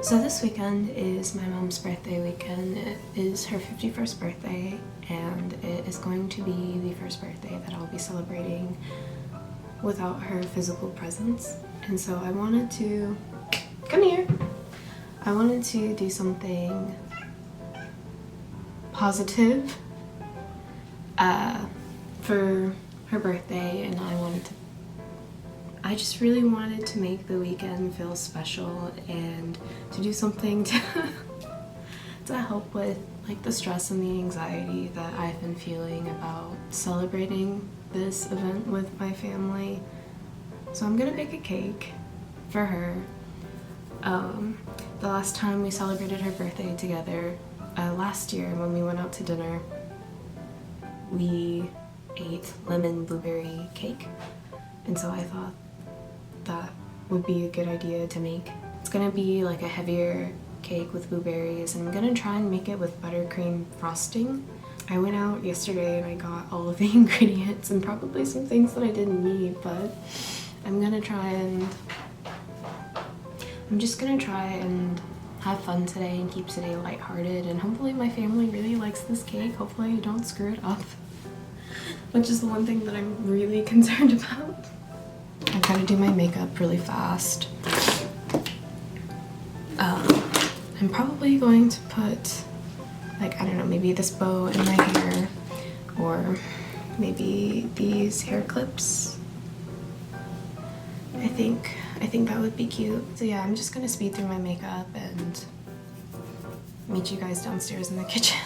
So this weekend is my mom's birthday weekend. It is her 51st birthday, and it is going to be the first birthday that I'll be celebrating without her physical presence. And so I wanted to, come here, I wanted to do something positive for her birthday, and I just really wanted to make the weekend feel special and to do something to help with like the stress and the anxiety that I've been feeling about celebrating this event with my family. So I'm gonna bake a cake for her. The last time we celebrated her birthday together, last year when we went out to dinner, we ate lemon blueberry cake, and so I thought that would be a good idea to make. It's gonna be like a heavier cake with blueberries, and I'm gonna try and make it with buttercream frosting. I went out yesterday and I got all of the ingredients and probably some things that I didn't need, but I'm just gonna try and have fun today and keep today lighthearted, and hopefully my family really likes this cake. Hopefully I don't screw it up, which is the one thing that I'm really concerned about. I've got to do my makeup really fast. I'm probably going to put, like, I don't know, maybe this bow in my hair, or maybe these hair clips. I think that would be cute. So yeah, I'm just gonna speed through my makeup and meet you guys downstairs in the kitchen.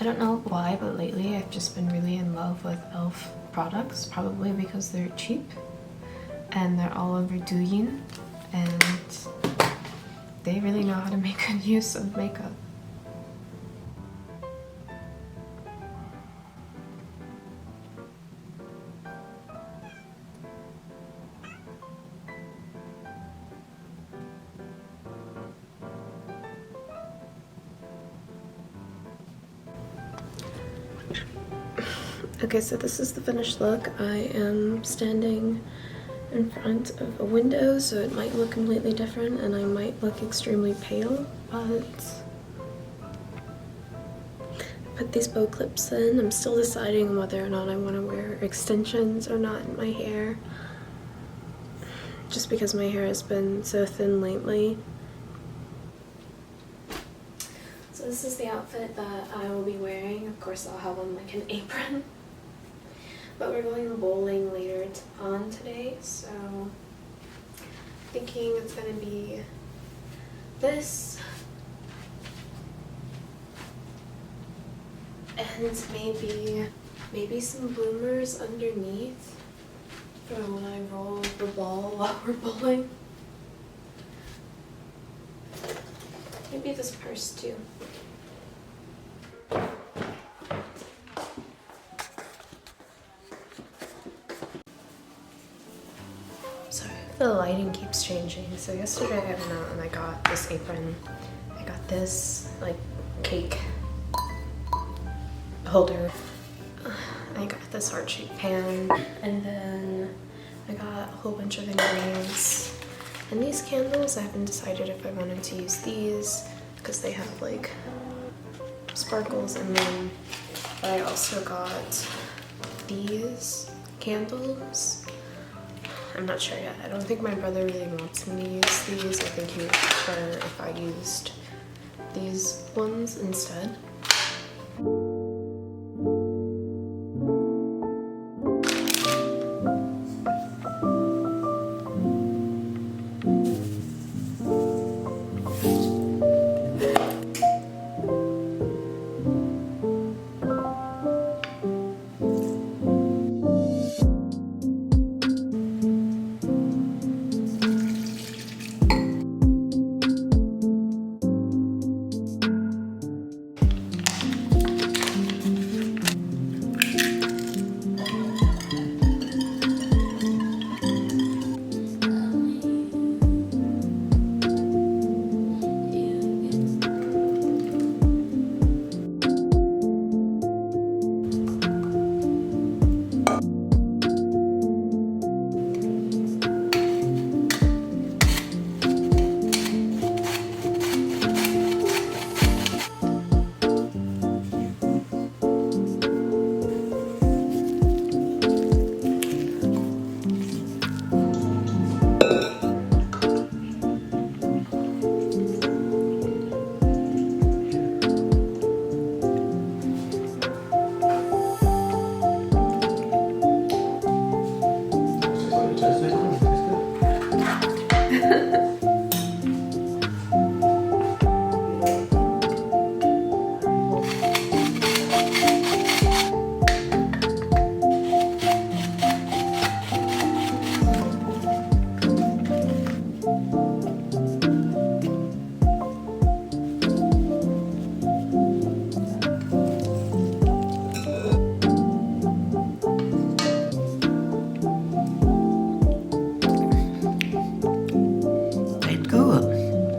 I don't know why, but lately I've just been really in love with e.l.f. products, probably because they're cheap and they're all over Douyin, and they really know how to make good use of makeup. Okay, so this is the finished look. I am standing in front of a window, so it might look completely different and I might look extremely pale, but I put these bow clips in. I'm still deciding whether or not I want to wear extensions or not in my hair, just because my hair has been so thin lately. So this is the outfit that I will be wearing. Of course I'll have on like an apron. But we're going bowling later on today, so I'm thinking it's gonna be this and maybe some bloomers underneath for when I roll the ball while we're bowling. Maybe this purse too. The lighting keeps changing. So yesterday I went out and I got this apron. I got this like cake holder. I got this heart-shaped pan, and then I got a whole bunch of ingredients. And these candles, I haven't decided if I wanted to use these because they have like sparkles in them. But I also got these candles. I'm not sure yet. I don't think my brother really wants me to use these. I think he would prefer if I used these ones instead.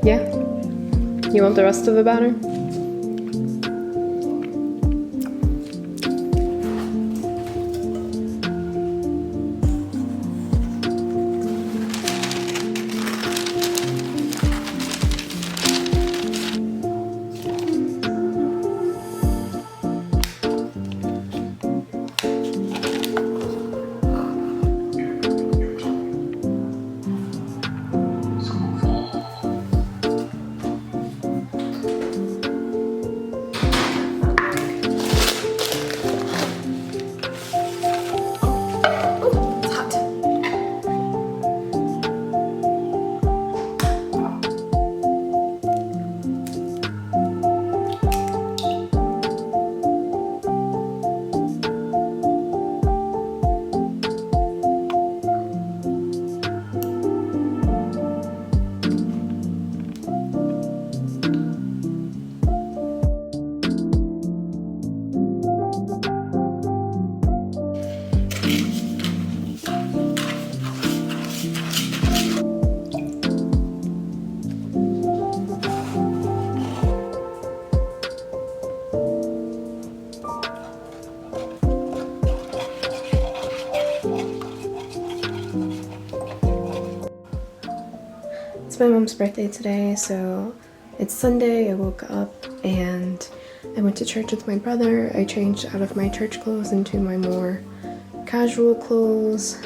Yeah? You want the rest of the batter? It's my mom's birthday today, so it's Sunday. I woke up and I went to church with my brother. I changed out of my church clothes into my more casual clothes.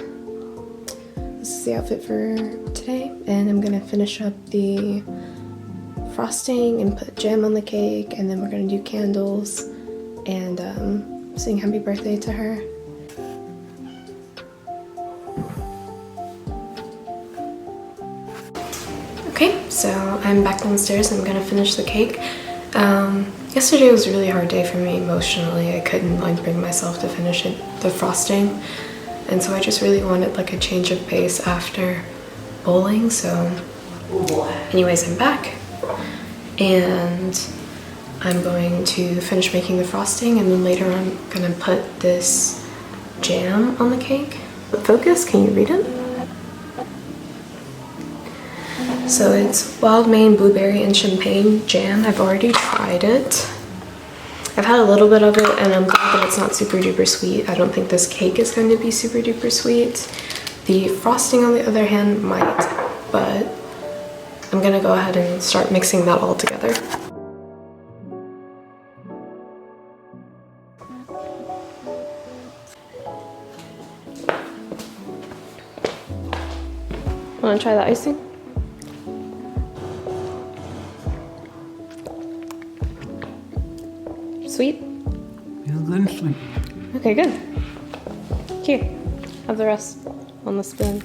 This is the outfit for today, and I'm gonna finish up the frosting and put jam on the cake, and then we're gonna do candles and sing happy birthday to her. Okay, so I'm back downstairs and I'm gonna finish the cake. Yesterday was a really hard day for me emotionally. I couldn't like bring myself to finish the frosting, and so I just really wanted like a change of pace after bowling. So anyways, I'm back and I'm going to finish making the frosting, and then later I'm gonna put this jam on the cake. Focus, can you read it? So it's wild Maine blueberry and champagne jam. I've already tried it. I've had a little bit of it and I'm glad that it's not super duper sweet. I don't think this cake is going to be super duper sweet. The frosting on the other hand might, but I'm gonna go ahead and start mixing that all together. Wanna try the icing? Sweet? Yeah, good and sweet. Okay, good. Here, have the rest on the spoon.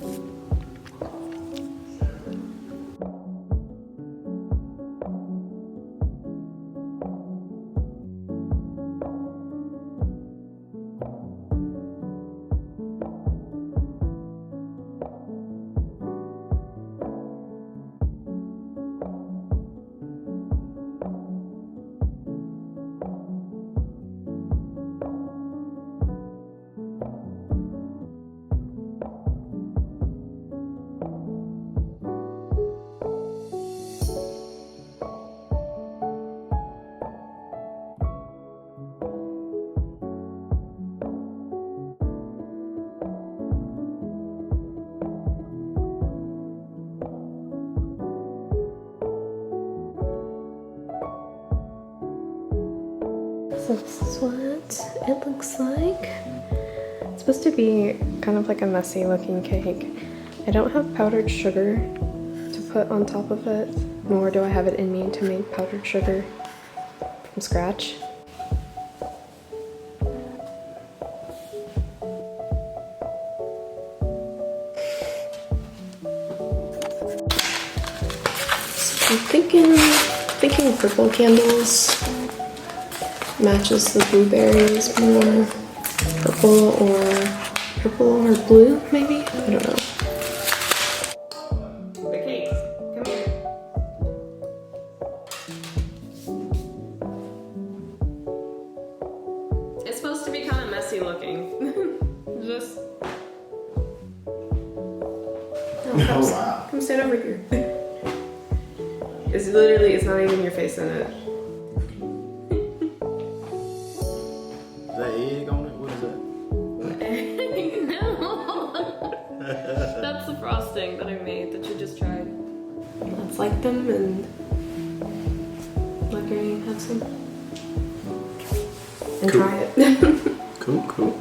So this is what it looks like. It's supposed to be kind of like a messy looking cake. I don't have powdered sugar to put on top of it, nor do I have it in me to make powdered sugar from scratch. I'm thinking purple candles matches the blueberries more. Purple or blue, maybe? I don't know. Okay, come here. It's supposed to be kind of messy looking. Just. Oh, wow. Come stand over here. It's literally, it's not even your face in it. Is that egg on it? What is that? No. That's the frosting that I made that you just tried. Let's like them and let Gary have some. And Cool. try it. Cool.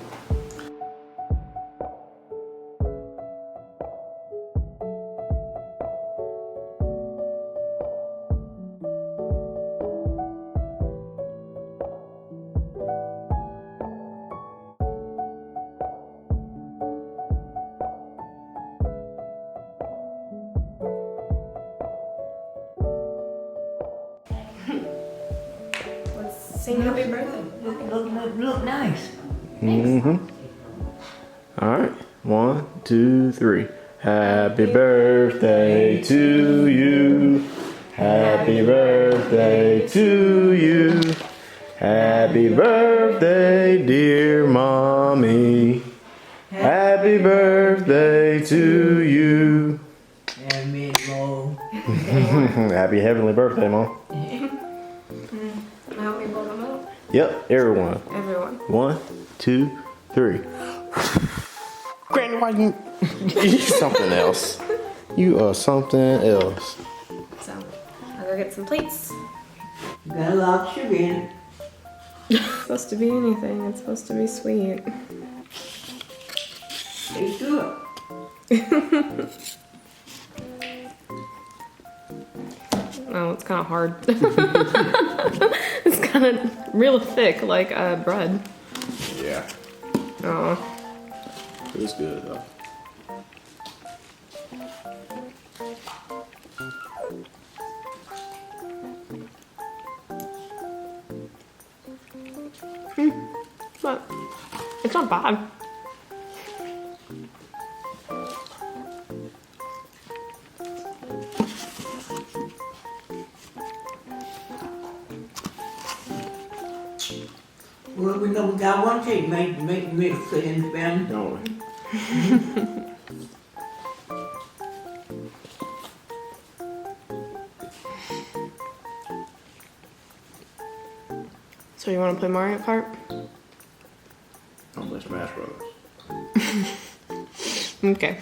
Let's sing happy birthday. Look nice. All right. 1, 2, 3. Happy birthday to you. Happy birthday to you. Happy birthday, dear mommy. Happy birthday to you. And me more. Happy heavenly birthday, Mom. Now we blow them out. Yep, everyone. Everyone. 1, 2, 3. Granny, why you something else? You are something else. So, I'll go get some plates. Got a lot of sugar in it. It's supposed to be anything. It's supposed to be sweet. Taste good. Oh, it's kind of hard. It's kind of real thick, like bread. Yeah, Oh. it's good though. But it's not bad. Well, we know we got one thing, make milk in the pan. Don't we? So you want to play Mario Kart? Don't play Smash Brothers. Okay.